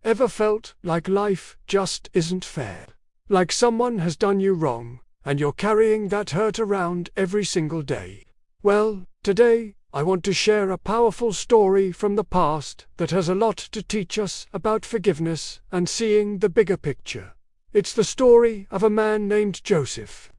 Ever felt like life just isn't fair? Like someone has done you wrong, and you're carrying that hurt around every single day? Well, today, I want to share a powerful story from the past that has a lot to teach us about forgiveness and seeing the bigger picture. It's the story of a man named Joseph.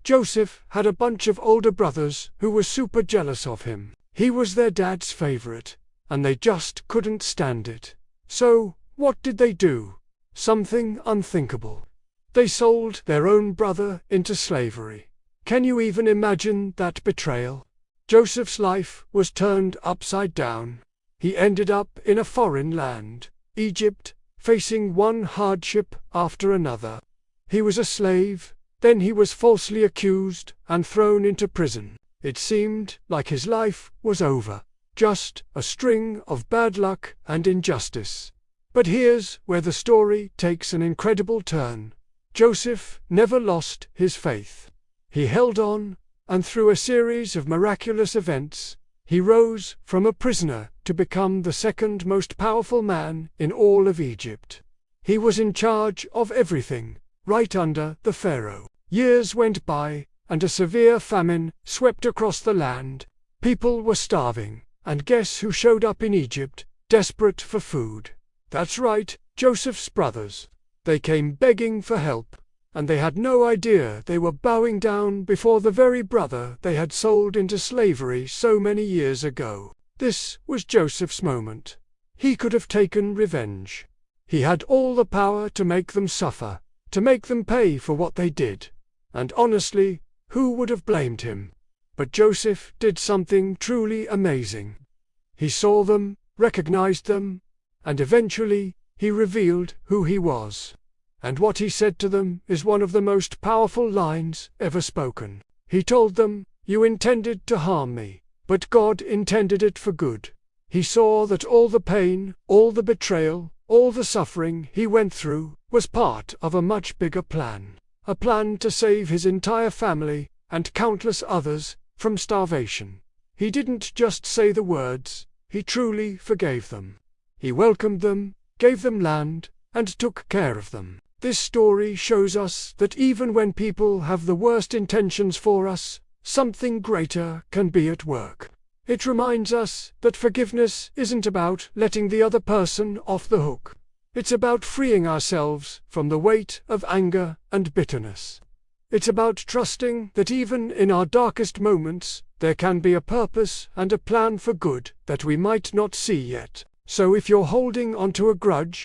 Joseph had a bunch of older brothers who were super jealous of him. He was their dad's favorite, and they just couldn't stand it. So, what did they do? Something unthinkable. They sold their own brother into slavery. Can you even imagine that betrayal? Joseph's life was turned upside down. He ended up in a foreign land, Egypt, facing one hardship after another. He was a slave, then he was falsely accused and thrown into prison. It seemed like his life was over, just a string of bad luck and injustice. But here's where the story takes an incredible turn. Joseph never lost his faith. He held on, and through a series of miraculous events, he rose from a prisoner to become the second most powerful man in all of Egypt. He was in charge of everything, right under the Pharaoh. Years went by, and a severe famine swept across the land. People were starving, and guess who showed up in Egypt, desperate for food? That's right, Joseph's brothers. They came begging for help, and they had no idea they were bowing down before the very brother they had sold into slavery so many years ago. This was Joseph's moment. He could have taken revenge. He had all the power to make them suffer, to make them pay for what they did. And honestly, who would have blamed him? But Joseph did something truly amazing. He saw them, recognized them, and eventually, he revealed who he was. And what he said to them is one of the most powerful lines ever spoken. He told them, "You intended to harm me, but God intended it for good." He saw that all the pain, all the betrayal, all the suffering he went through was part of a much bigger plan. A plan to save his entire family, and countless others, from starvation. He didn't just say the words, he truly forgave them. He welcomed them, gave them land, and took care of them. This story shows us that even when people have the worst intentions for us, something greater can be at work. It reminds us that forgiveness isn't about letting the other person off the hook. It's about freeing ourselves from the weight of anger and bitterness. It's about trusting that even in our darkest moments, there can be a purpose and a plan for good that we might not see yet. So if you're holding onto a grudge,